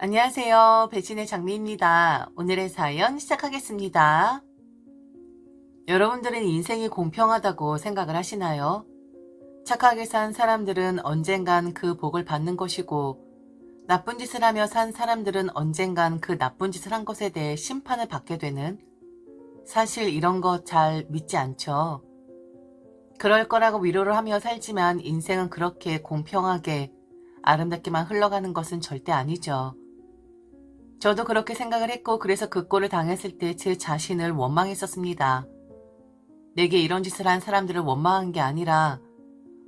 안녕하세요. 배신의 장미입니다. 오늘의 사연 시작하겠습니다. 여러분들은 인생이 공평하다고 생각을 하시나요? 착하게 산 사람들은 언젠간 그 복을 받는 것이고, 나쁜 짓을 하며 산 사람들은 언젠간 그 나쁜 짓을 한 것에 대해 심판을 받게 되는, 사실 이런 거 잘 믿지 않죠. 그럴 거라고 위로를 하며 살지만 인생은 그렇게 공평하게 아름답게만 흘러가는 것은 절대 아니죠. 저도 그렇게 생각을 했고, 그래서 그 꼴을 당했을 때 제 자신을 원망했었습니다. 내게 이런 짓을 한 사람들을 원망한 게 아니라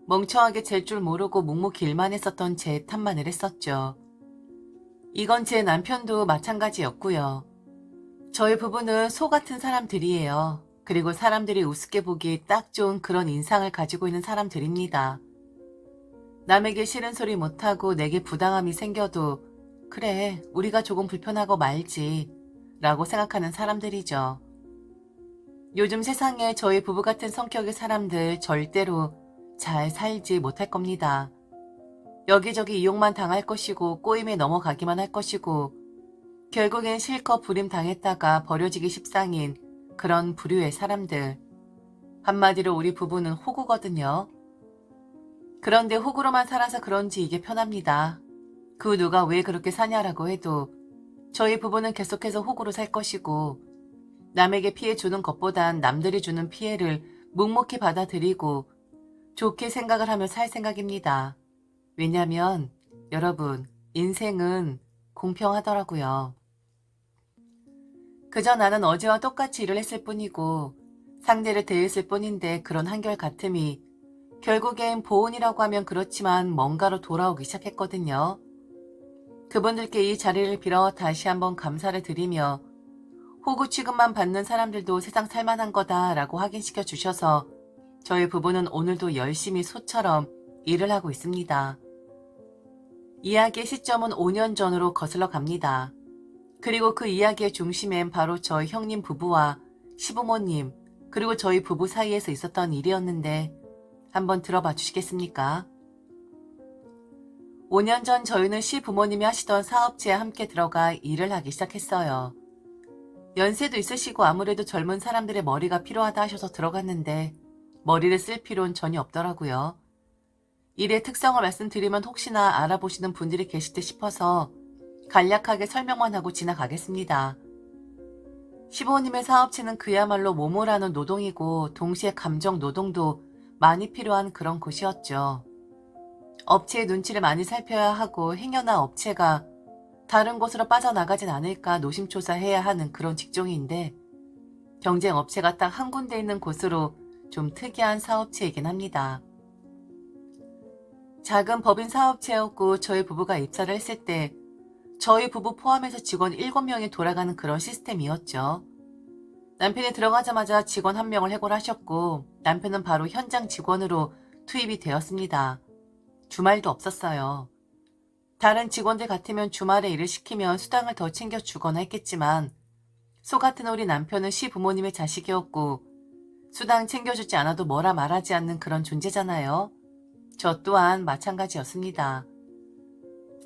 멍청하게 잴 줄 모르고 묵묵히 일만 했었던 제 탓만을 했었죠. 이건 제 남편도 마찬가지였고요. 저희 부부는 소 같은 사람들이에요. 그리고 사람들이 우습게 보기 딱 좋은 그런 인상을 가지고 있는 사람들입니다. 남에게 싫은 소리 못하고 내게 부당함이 생겨도 그래, 우리가 조금 불편하고 말지 라고 생각하는 사람들이죠. 요즘 세상에 저희 부부 같은 성격의 사람들 절대로 잘 살지 못할 겁니다. 여기저기 이용만 당할 것이고 꼬임에 넘어가기만 할 것이고 결국엔 실컷 부림당했다가 버려지기 십상인 그런 부류의 사람들. 한마디로 우리 부부는 호구거든요. 그런데 호구로만 살아서 그런지 이게 편합니다. 그 누가 왜 그렇게 사냐라고 해도 저희 부부는 계속해서 호구로 살 것이고 남에게 피해 주는 것보단 남들이 주는 피해를 묵묵히 받아들이고 좋게 생각을 하며 살 생각입니다. 왜냐면 여러분, 인생은 공평하더라고요. 그저 나는 어제와 똑같이 일을 했을 뿐이고 상대를 대했을 뿐인데 그런 한결같음이 결국엔 보온이라고 하면 그렇지만 뭔가로 돌아오기 시작했거든요. 그분들께 이 자리를 빌어 다시 한번 감사를 드리며 호구 취급만 받는 사람들도 세상 살만한 거다라고 확인시켜 주셔서 저희 부부는 오늘도 열심히 소처럼 일을 하고 있습니다. 이야기의 시점은 5년 전으로 거슬러 갑니다. 그리고 그 이야기의 중심엔 바로 저희 형님 부부와 시부모님 그리고 저희 부부 사이에서 있었던 일이었는데 한번 들어봐 주시겠습니까? 5년 전 저희는 시부모님이 하시던 사업체에 함께 들어가 일을 하기 시작했어요. 연세도 있으시고 아무래도 젊은 사람들의 머리가 필요하다 하셔서 들어갔는데 머리를 쓸 필요는 전혀 없더라고요. 일의 특성을 말씀드리면 혹시나 알아보시는 분들이 계실 듯 싶어서 간략하게 설명만 하고 지나가겠습니다. 시부모님의 사업체는 그야말로 몸을 하는 노동이고 동시에 감정 노동도 많이 필요한 그런 곳이었죠. 업체의 눈치를 많이 살펴야 하고 행여나 업체가 다른 곳으로 빠져나가진 않을까 노심초사해야 하는 그런 직종인데 경쟁 업체가 딱 한 군데 있는 곳으로 좀 특이한 사업체이긴 합니다. 작은 법인 사업체였고 저희 부부가 입사를 했을 때 저희 부부 포함해서 직원 7명이 돌아가는 그런 시스템이었죠. 남편이 들어가자마자 직원 1명을 해고하셨고 남편은 바로 현장 직원으로 투입이 되었습니다. 주말도 없었어요. 다른 직원들 같으면 주말에 일을 시키면 수당을 더 챙겨주거나 했겠지만 소 같은 우리 남편은 시부모님의 자식이었고 수당 챙겨주지 않아도 뭐라 말하지 않는 그런 존재잖아요. 저 또한 마찬가지였습니다.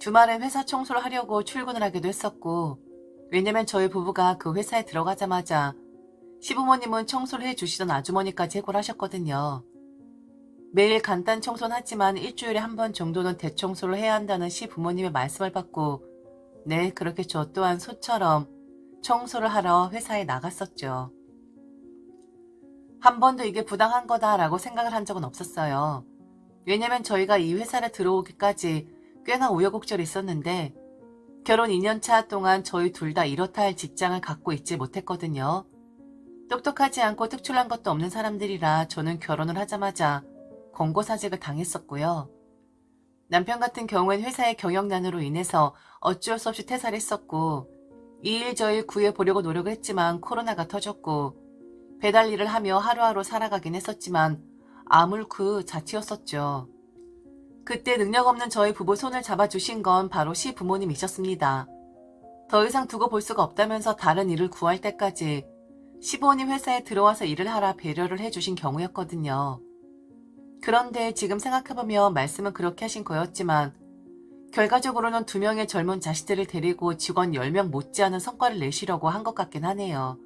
주말엔 회사 청소를 하려고 출근을 하기도 했었고 왜냐면 저희 부부가 그 회사에 들어가자마자 시부모님은 청소를 해주시던 아주머니까지 해고를 하셨거든요. 매일 간단 청소는 하지만 일주일에 한 번 정도는 대청소를 해야 한다는 시부모님의 말씀을 받고 네, 그렇게 저 또한 소처럼 청소를 하러 회사에 나갔었죠. 한 번도 이게 부당한 거다라고 생각을 한 적은 없었어요. 왜냐면 저희가 이 회사를 들어오기까지 꽤나 우여곡절이 있었는데 결혼 2년차 동안 저희 둘 다 이렇다 할 직장을 갖고 있지 못했거든요. 똑똑하지 않고 특출난 것도 없는 사람들이라 저는 결혼을 하자마자 권고사직을 당했었고요. 남편 같은 경우엔 회사의 경영난으로 인해서 어쩔 수 없이 퇴사를 했었고 이 일 저 일 구해보려고 노력을 했지만 코로나가 터졌고 배달 일을 하며 하루하루 살아가긴 했었지만 아물 그 자체였었죠. 그때 능력 없는 저희 부부 손을 잡아주신 건 바로 시부모님이셨습니다. 더 이상 두고 볼 수가 없다면서 다른 일을 구할 때까지 시부모님 회사에 들어와서 일을 하라 배려를 해주신 경우였거든요. 그런데 지금 생각해보면 말씀은 그렇게 하신 거였지만 결과적으로는 2명의 젊은 자식들을 데리고 직원 10명 못지않은 성과를 내시려고 한 것 같긴 하네요.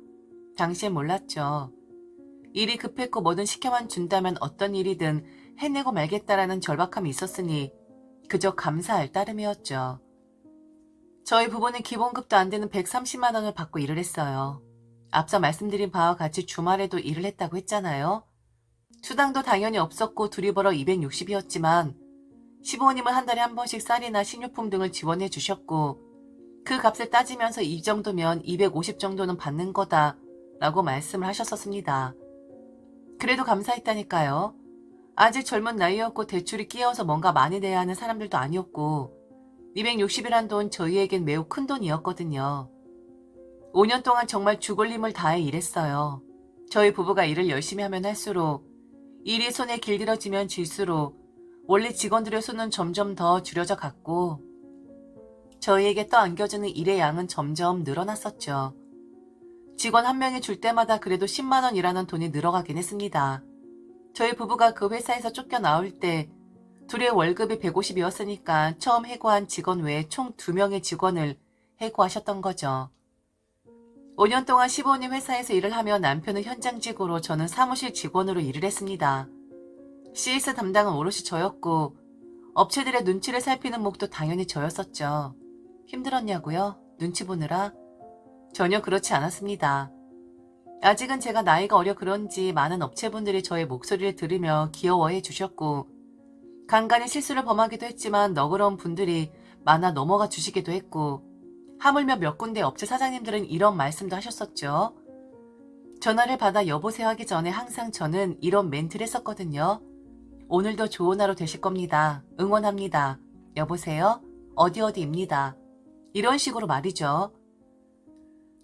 당시엔 몰랐죠. 일이 급했고 뭐든 시켜만 준다면 어떤 일이든 해내고 말겠다라는 절박함이 있었으니 그저 감사할 따름이었죠. 저희 부부는 기본급도 안 되는 130만 원을 받고 일을 했어요. 앞서 말씀드린 바와 같이 주말에도 일을 했다고 했잖아요. 수당도 당연히 없었고 둘이 벌어 260이었지만 시부모님은 한 달에 한 번씩 쌀이나 식료품 등을 지원해 주셨고 그 값을 따지면서 이 정도면 250 정도는 받는 거다 라고 말씀을 하셨었습니다. 그래도 감사했다니까요. 아직 젊은 나이였고 대출이 끼어서 뭔가 많이 내야 하는 사람들도 아니었고 260이란 돈 저희에겐 매우 큰 돈이었거든요. 5년 동안 정말 죽을 힘을 다해 일했어요. 저희 부부가 일을 열심히 하면 할수록 일이 손에 길들여지면 질수록 원래 직원들의 수는 점점 더 줄여져 갔고 저희에게 떠안겨주는 일의 양은 점점 늘어났었죠. 직원 한 명이 줄 때마다 그래도 10만 원이라는 돈이 늘어가긴 했습니다. 저희 부부가 그 회사에서 쫓겨나올 때 둘의 월급이 150이었으니까 처음 해고한 직원 외에 총 2명의 직원을 해고하셨던 거죠. 5년 동안 시부모님 회사에서 일을 하며 남편은 현장직으로 저는 사무실 직원으로 일을 했습니다. CS 담당은 오롯이 저였고 업체들의 눈치를 살피는 몫도 당연히 저였었죠. 힘들었냐고요? 눈치 보느라? 전혀 그렇지 않았습니다. 아직은 제가 나이가 어려 그런지 많은 업체분들이 저의 목소리를 들으며 귀여워해 주셨고 간간히 실수를 범하기도 했지만 너그러운 분들이 많아 넘어가 주시기도 했고 하물며 몇 군데 업체 사장님들은 이런 말씀도 하셨었죠. 전화를 받아 여보세요 하기 전에 항상 저는 이런 멘트를 했었거든요. 오늘도 좋은 하루 되실 겁니다. 응원합니다. 여보세요? 어디입니다. 이런 식으로 말이죠.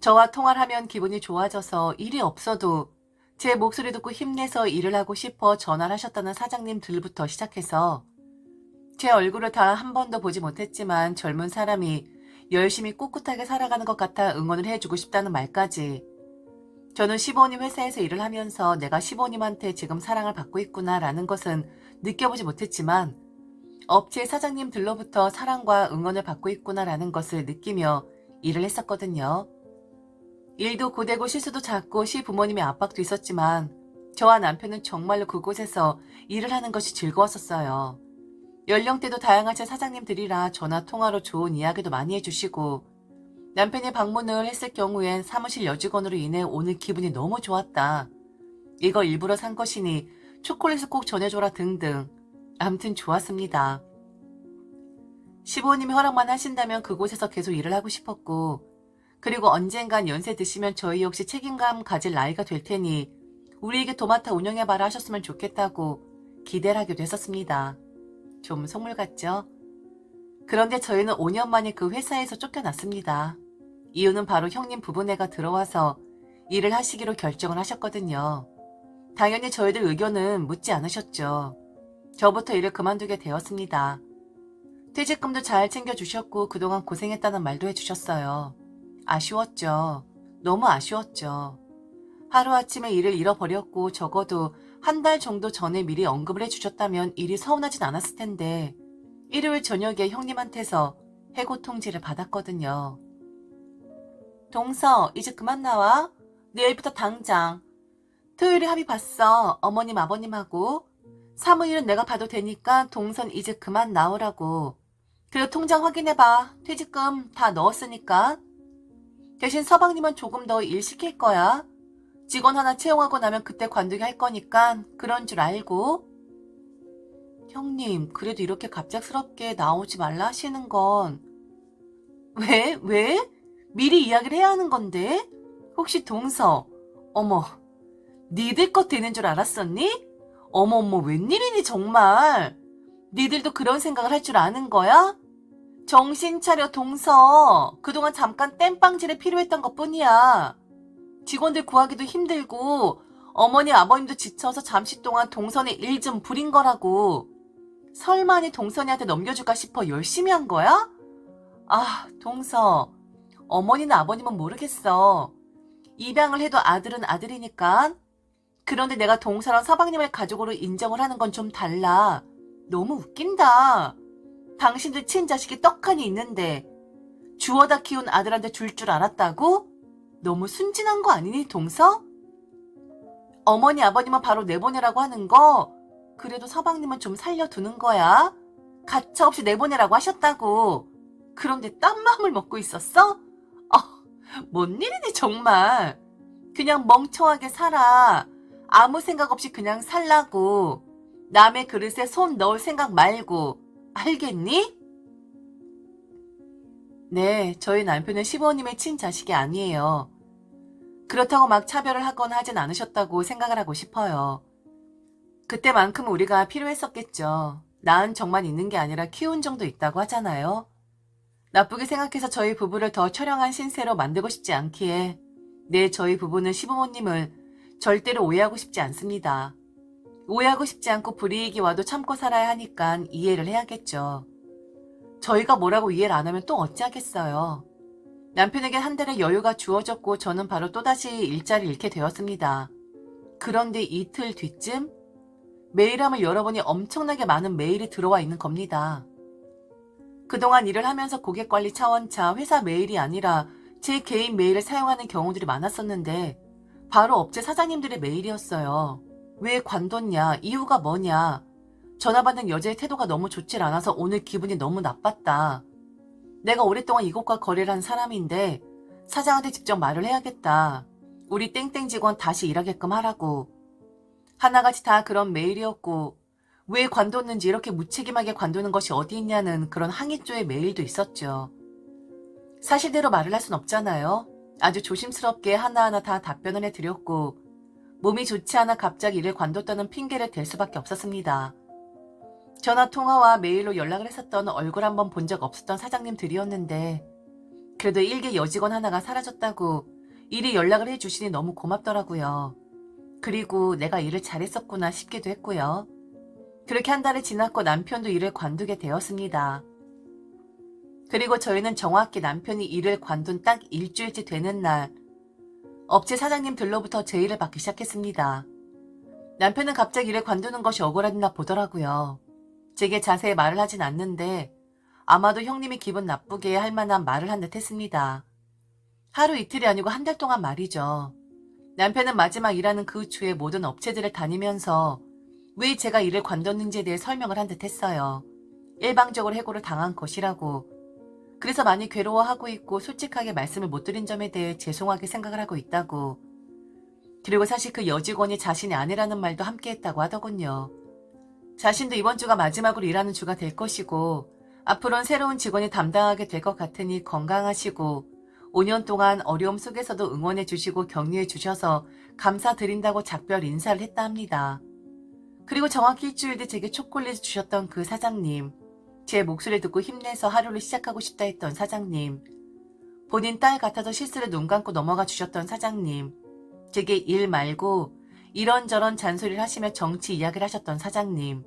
저와 통화를 하면 기분이 좋아져서 일이 없어도 제 목소리 듣고 힘내서 일을 하고 싶어 전화를 하셨다는 사장님들부터 시작해서 제 얼굴을 다 한 번도 보지 못했지만 젊은 사람이 열심히 꿋꿋하게 살아가는 것 같아 응원을 해주고 싶다는 말까지 저는 시부모님 회사에서 일을 하면서 내가 시부모님한테 지금 사랑을 받고 있구나라는 것은 느껴보지 못했지만 업체 사장님들로부터 사랑과 응원을 받고 있구나라는 것을 느끼며 일을 했었거든요. 일도 고되고 실수도 잦고 시부모님의 압박도 있었지만 저와 남편은 정말로 그곳에서 일을 하는 것이 즐거웠었어요. 연령대도 다양하신 사장님들이라 전화 통화로 좋은 이야기도 많이 해주시고 남편이 방문을 했을 경우엔 사무실 여직원으로 인해 오늘 기분이 너무 좋았다. 이거 일부러 산 것이니 초콜릿을 꼭 전해줘라 등등. 아무튼 좋았습니다. 시부모님이 허락만 하신다면 그곳에서 계속 일을 하고 싶었고 그리고 언젠간 연세 드시면 저희 역시 책임감 가질 나이가 될 테니 우리에게 도맡아 운영해봐라 하셨으면 좋겠다고 기대를 하기도 했었습니다. 좀 속물 같죠? 그런데 저희는 5년 만에 그 회사에서 쫓겨났습니다. 이유는 바로 형님 부부네가 들어와서 일을 하시기로 결정을 하셨거든요. 당연히 저희들 의견은 묻지 않으셨죠. 저부터 일을 그만두게 되었습니다. 퇴직금도 잘 챙겨주셨고 그동안 고생했다는 말도 해주셨어요. 아쉬웠죠. 너무 아쉬웠죠. 하루아침에 일을 잃어버렸고 적어도 한 달 정도 전에 미리 언급을 해주셨다면 일이 서운하진 않았을 텐데 일요일 저녁에 형님한테서 해고 통지를 받았거든요. 동서 이제 그만 나와. 내일부터 당장. 토요일에 합의 봤어. 어머님 아버님하고. 사무일은 내가 봐도 되니까 동선 이제 그만 나오라고. 그리고 통장 확인해봐. 퇴직금 다 넣었으니까. 대신 서방님은 조금 더 일 시킬 거야. 직원 하나 채용하고 나면 그때 관두게 할 거니까 그런 줄 알고. 형님, 그래도 이렇게 갑작스럽게 나오지 말라 하시는 건. 왜? 왜? 미리 이야기를 해야 하는 건데? 혹시 동서, 어머, 니들 것 되는 줄 알았었니? 어머 웬일이니 정말. 니들도 그런 생각을 할 줄 아는 거야? 정신 차려 동서. 그동안 잠깐 땜빵질에 필요했던 것뿐이야. 직원들 구하기도 힘들고 어머니 아버님도 지쳐서 잠시 동안 동선에 일 좀 부린 거라고. 설마니 동선이한테 넘겨줄까 싶어 열심히 한 거야? 아, 동서. 어머니는 아버님은 모르겠어. 입양을 해도 아들은 아들이니까. 그런데 내가 동서랑 서방님을 가족으로 인정을 하는 건 좀 달라. 너무 웃긴다. 당신들 친자식이 떡하니 있는데 주워다 키운 아들한테 줄 줄 알았다고? 너무 순진한 거 아니니, 동서? 어머니, 아버님은 바로 내보내라고 하는 거, 그래도 서방님은 좀 살려두는 거야. 가차없이 내보내라고 하셨다고. 그런데 딴 마음을 먹고 있었어? 뭔 일이니 정말. 그냥 멍청하게 살아. 아무 생각 없이 그냥 살라고. 남의 그릇에 손 넣을 생각 말고. 알겠니? 네, 저희 남편은 시부모님의 친자식이 아니에요. 그렇다고 막 차별을 하거나 하진 않으셨다고 생각을 하고 싶어요. 그때만큼 우리가 필요했었겠죠. 낳은 정만 있는 게 아니라 키운 정도 있다고 하잖아요. 나쁘게 생각해서 저희 부부를 더 처량한 신세로 만들고 싶지 않기에 네, 저희 부부는 시부모님을 절대로 오해하고 싶지 않습니다. 오해하고 싶지 않고 불이익이 와도 참고 살아야 하니까 이해를 해야겠죠. 저희가 뭐라고 이해를 안 하면 또 어찌하겠어요. 남편에게 한 달의 여유가 주어졌고 저는 바로 또다시 일자리를 잃게 되었습니다. 그런데 이틀 뒤쯤 메일함을 열어보니 엄청나게 많은 메일이 들어와 있는 겁니다. 그동안 일을 하면서 고객관리 차원차 회사 메일이 아니라 제 개인 메일을 사용하는 경우들이 많았었는데 바로 업체 사장님들의 메일이었어요. 왜 관뒀냐? 이유가 뭐냐? 전화 받는 여자의 태도가 너무 좋질 않아서 오늘 기분이 너무 나빴다. 내가 오랫동안 이곳과 거래를 한 사람인데 사장한테 직접 말을 해야겠다. 우리 땡땡 직원 다시 일하게끔 하라고. 하나같이 다 그런 메일이었고 왜 관뒀는지 이렇게 무책임하게 관두는 것이 어디 있냐는 그런 항의조의 메일도 있었죠. 사실대로 말을 할 순 없잖아요. 아주 조심스럽게 하나하나 다 답변을 해드렸고 몸이 좋지 않아 갑자기 일을 관뒀다는 핑계를 댈 수밖에 없었습니다. 전화통화와 메일로 연락을 했었던 얼굴 한번 본 적 없었던 사장님들이었는데 그래도 일개 여직원 하나가 사라졌다고 일이 연락을 해주시니 너무 고맙더라고요. 그리고 내가 일을 잘했었구나 싶기도 했고요. 그렇게 한 달이 지났고 남편도 일을 관두게 되었습니다. 그리고 저희는 정확히 남편이 일을 관둔 딱 일주일째 되는 날 업체 사장님들로부터 제의를 받기 시작했습니다. 남편은 갑자기 일을 관두는 것이 억울하나 보더라고요. 제게 자세히 말을 하진 않는데 아마도 형님이 기분 나쁘게 할 만한 말을 한 듯 했습니다. 하루 이틀이 아니고 한 달 동안 말이죠. 남편은 마지막 일하는 그 주에 모든 업체들을 다니면서 왜 제가 일을 관뒀는지에 대해 설명을 한 듯 했어요. 일방적으로 해고를 당한 것이라고. 그래서 많이 괴로워하고 있고 솔직하게 말씀을 못 드린 점에 대해 죄송하게 생각을 하고 있다고. 그리고 사실 그 여직원이 자신의 아내라는 말도 함께 했다고 하더군요. 자신도 이번 주가 마지막으로 일하는 주가 될 것이고 앞으로는 새로운 직원이 담당하게 될 것 같으니 건강하시고 5년 동안 어려움 속에서도 응원해 주시고 격려해 주셔서 감사드린다고 작별 인사를 했다 합니다. 그리고 정확히 일주일 뒤 제게 초콜릿을 주셨던 그 사장님, 제 목소리를 듣고 힘내서 하루를 시작하고 싶다 했던 사장님, 본인 딸 같아서 실수를 눈 감고 넘어가 주셨던 사장님, 제게 일 말고 이런저런 잔소리를 하시며 정치 이야기를 하셨던 사장님,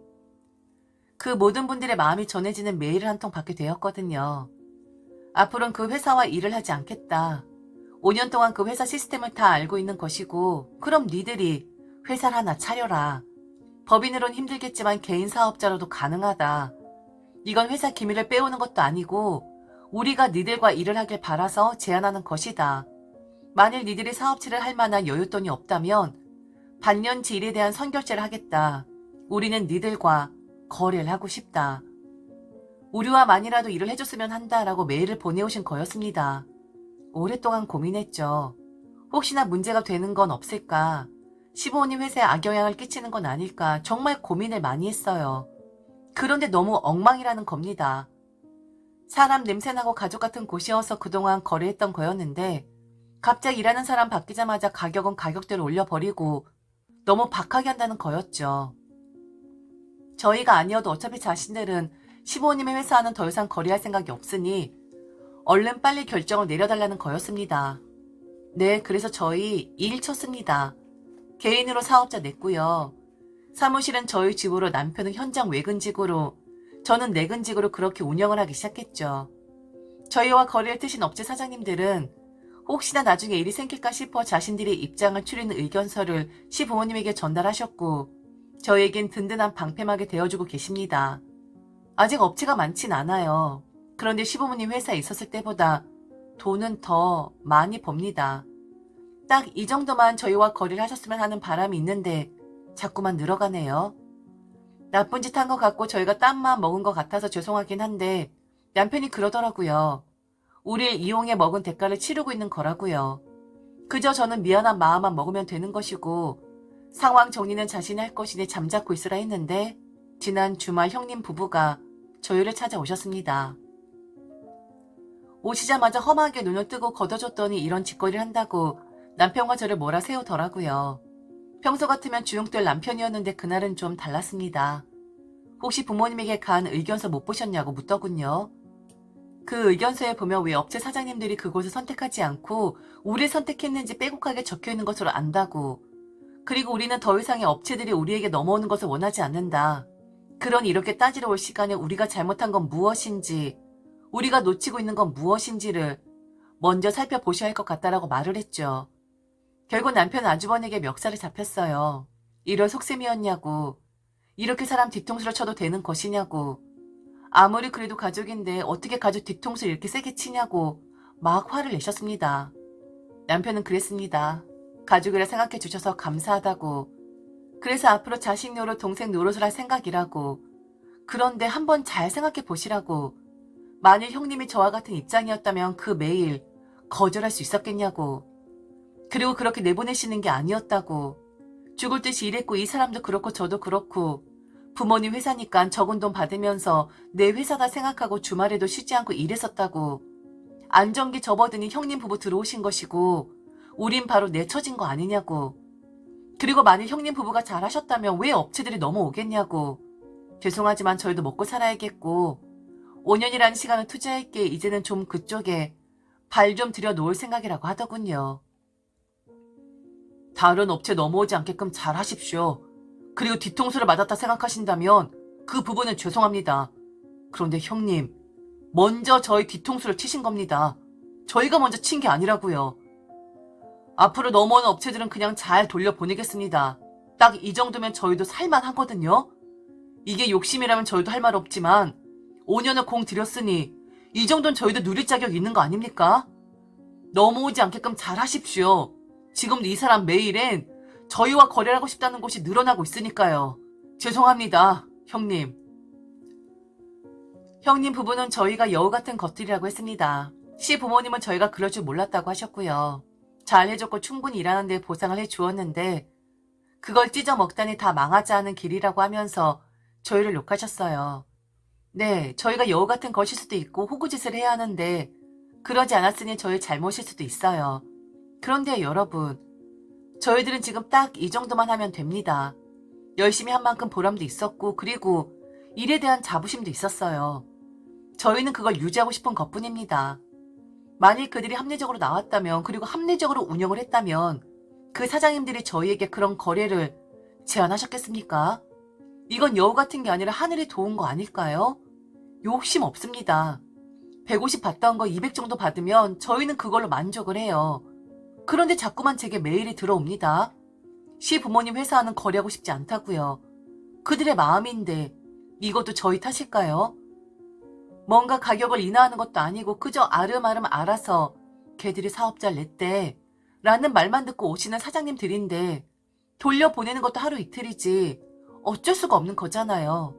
그 모든 분들의 마음이 전해지는 메일을 한 통 받게 되었거든요. 앞으로는 그 회사와 일을 하지 않겠다. 5년 동안 그 회사 시스템을 다 알고 있는 것이고 그럼 니들이 회사를 하나 차려라. 법인으론 힘들겠지만 개인 사업자로도 가능하다. 이건 회사 기밀을 빼오는 것도 아니고 우리가 니들과 일을 하길 바라서 제안하는 것이다. 만일 니들이 사업체를 할 만한 여윳돈이 없다면 반년치 일에 대한 선결제를 하겠다. 우리는 니들과 거래를 하고 싶다. 우리와만이라도 일을 해줬으면 한다라고 메일을 보내오신 거였습니다. 오랫동안 고민했죠. 혹시나 문제가 되는 건 없을까? 시부모님 회사에 악영향을 끼치는 건 아닐까? 정말 고민을 많이 했어요. 그런데 너무 엉망이라는 겁니다. 사람 냄새나고 가족 같은 곳이어서 그동안 거래했던 거였는데 갑자기 일하는 사람 바뀌자마자 가격은 가격대로 올려버리고 너무 박하게 한다는 거였죠. 저희가 아니어도 어차피 자신들은 시부모님의 회사와는 더 이상 거래할 생각이 없으니 얼른 빨리 결정을 내려달라는 거였습니다. 네, 그래서 저희 일 쳤습니다. 개인으로 사업자 냈고요. 사무실은 저희 집으로 남편은 현장 외근직으로 저는 내근직으로 그렇게 운영을 하기 시작했죠. 저희와 거래를 트신 업체 사장님들은 혹시나 나중에 일이 생길까 싶어 자신들의 입장을 추리는 의견서를 시부모님에게 전달하셨고 저희에겐 든든한 방패막이 되어주고 계십니다. 아직 업체가 많진 않아요. 그런데 시부모님 회사에 있었을 때보다 돈은 더 많이 법니다. 딱 이 정도만 저희와 거래를 하셨으면 하는 바람이 있는데 자꾸만 늘어가네요. 나쁜 짓 한 것 같고 저희가 땀만 먹은 것 같아서 죄송하긴 한데 남편이 그러더라고요. 우릴 이용해 먹은 대가를 치르고 있는 거라고요. 그저 저는 미안한 마음만 먹으면 되는 것이고 상황 정리는 자신이 할 것이니 잠자코 있으라 했는데 지난 주말 형님 부부가 저희를 찾아오셨습니다. 오시자마자 험하게 눈을 뜨고 걷어줬더니 이런 짓거리를 한다고 남편과 저를 몰아세우더라고요. 평소 같으면 주눅들 남편이었는데 그날은 좀 달랐습니다. 혹시 부모님에게 간 의견서 못 보셨냐고 묻더군요. 그 의견서에 보면 왜 업체 사장님들이 그곳을 선택하지 않고 우리를 선택했는지 빼곡하게 적혀있는 것으로 안다고. 그리고 우리는 더 이상의 업체들이 우리에게 넘어오는 것을 원하지 않는다. 그러니 이렇게 따지러 올 시간에 우리가 잘못한 건 무엇인지, 우리가 놓치고 있는 건 무엇인지를 먼저 살펴보셔야 할 것 같다라고 말을 했죠. 결국 남편은 아주버니에게 멱살을 잡혔어요. 이럴 속셈이었냐고. 이렇게 사람 뒤통수를 쳐도 되는 것이냐고. 아무리 그래도 가족인데 어떻게 가족 뒤통수를 이렇게 세게 치냐고 막 화를 내셨습니다. 남편은 그랬습니다. 가족이라 생각해 주셔서 감사하다고. 그래서 앞으로 자식 노릇 동생 노릇을 할 생각이라고. 그런데 한번 잘 생각해 보시라고. 만일 형님이 저와 같은 입장이었다면 그 매일 거절할 수 있었겠냐고. 그리고 그렇게 내보내시는 게 아니었다고. 죽을 듯이 일했고 이 사람도 그렇고 저도 그렇고 부모님 회사니까 적은 돈 받으면서 내 회사다 생각하고 주말에도 쉬지 않고 일했었다고. 안정기 접어드니 형님 부부 들어오신 것이고 우린 바로 내쳐진 거 아니냐고. 그리고 만일 형님 부부가 잘하셨다면 왜 업체들이 넘어오겠냐고. 죄송하지만 저희도 먹고 살아야겠고 5년이라는 시간을 투자할게 이제는 좀 그쪽에 발 좀 들여놓을 생각이라고 하더군요. 다른 업체 넘어오지 않게끔 잘 하십시오. 그리고 뒤통수를 맞았다 생각하신다면 그 부분은 죄송합니다. 그런데 형님, 먼저 저희 뒤통수를 치신 겁니다. 저희가 먼저 친 게 아니라고요. 앞으로 넘어오는 업체들은 그냥 잘 돌려보내겠습니다. 딱 이 정도면 저희도 살만하거든요. 이게 욕심이라면 저희도 할 말 없지만 5년을 공 들였으니 이 정도는 저희도 누릴 자격 있는 거 아닙니까? 넘어오지 않게끔 잘 하십시오. 지금도 이 사람 메일엔 저희와 거래를 하고 싶다는 곳이 늘어나고 있으니까요. 죄송합니다, 형님. 형님 부부는 저희가 여우 같은 것들이라고 했습니다. 시부모님은 저희가 그럴 줄 몰랐다고 하셨고요. 잘 해줬고 충분히 일하는데 보상을 해주었는데 그걸 찢어 먹다니 다 망하지 않은 길이라고 하면서 저희를 욕하셨어요. 네, 저희가 여우 같은 것일 수도 있고 호구짓을 해야 하는데 그러지 않았으니 저희 잘못일 수도 있어요. 그런데 여러분, 저희들은 지금 딱 이 정도만 하면 됩니다. 열심히 한 만큼 보람도 있었고 그리고 일에 대한 자부심도 있었어요. 저희는 그걸 유지하고 싶은 것뿐입니다. 만일 그들이 합리적으로 나왔다면 그리고 합리적으로 운영을 했다면 그 사장님들이 저희에게 그런 거래를 제안하셨겠습니까? 이건 여우 같은 게 아니라 하늘이 도운 거 아닐까요? 욕심 없습니다. 150 받던 거 200 정도 받으면 저희는 그걸로 만족을 해요. 그런데 자꾸만 제게 메일이 들어옵니다. 시부모님 회사와는 거래하고 싶지 않다고요. 그들의 마음인데 이것도 저희 탓일까요? 뭔가 가격을 인하하는 것도 아니고 그저 아름아름 알아서 걔들이 사업자를 냈대 라는 말만 듣고 오시는 사장님들인데 돌려보내는 것도 하루 이틀이지 어쩔 수가 없는 거잖아요.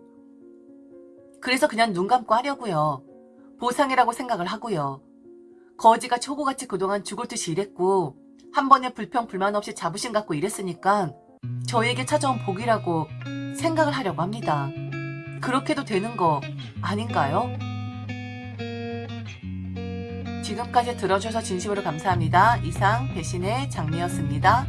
그래서 그냥 눈 감고 하려고요. 보상이라고 생각을 하고요. 거지같이 호구같이 그동안 죽을 듯이 일했고 한 번에 불평 불만 없이 자부심 갖고 일했으니까 저에게 찾아온 복이라고 생각을 하려고 합니다. 그렇게도 되는 거 아닌가요? 지금까지 들어주셔서 진심으로 감사합니다. 이상 배신의 장미였습니다.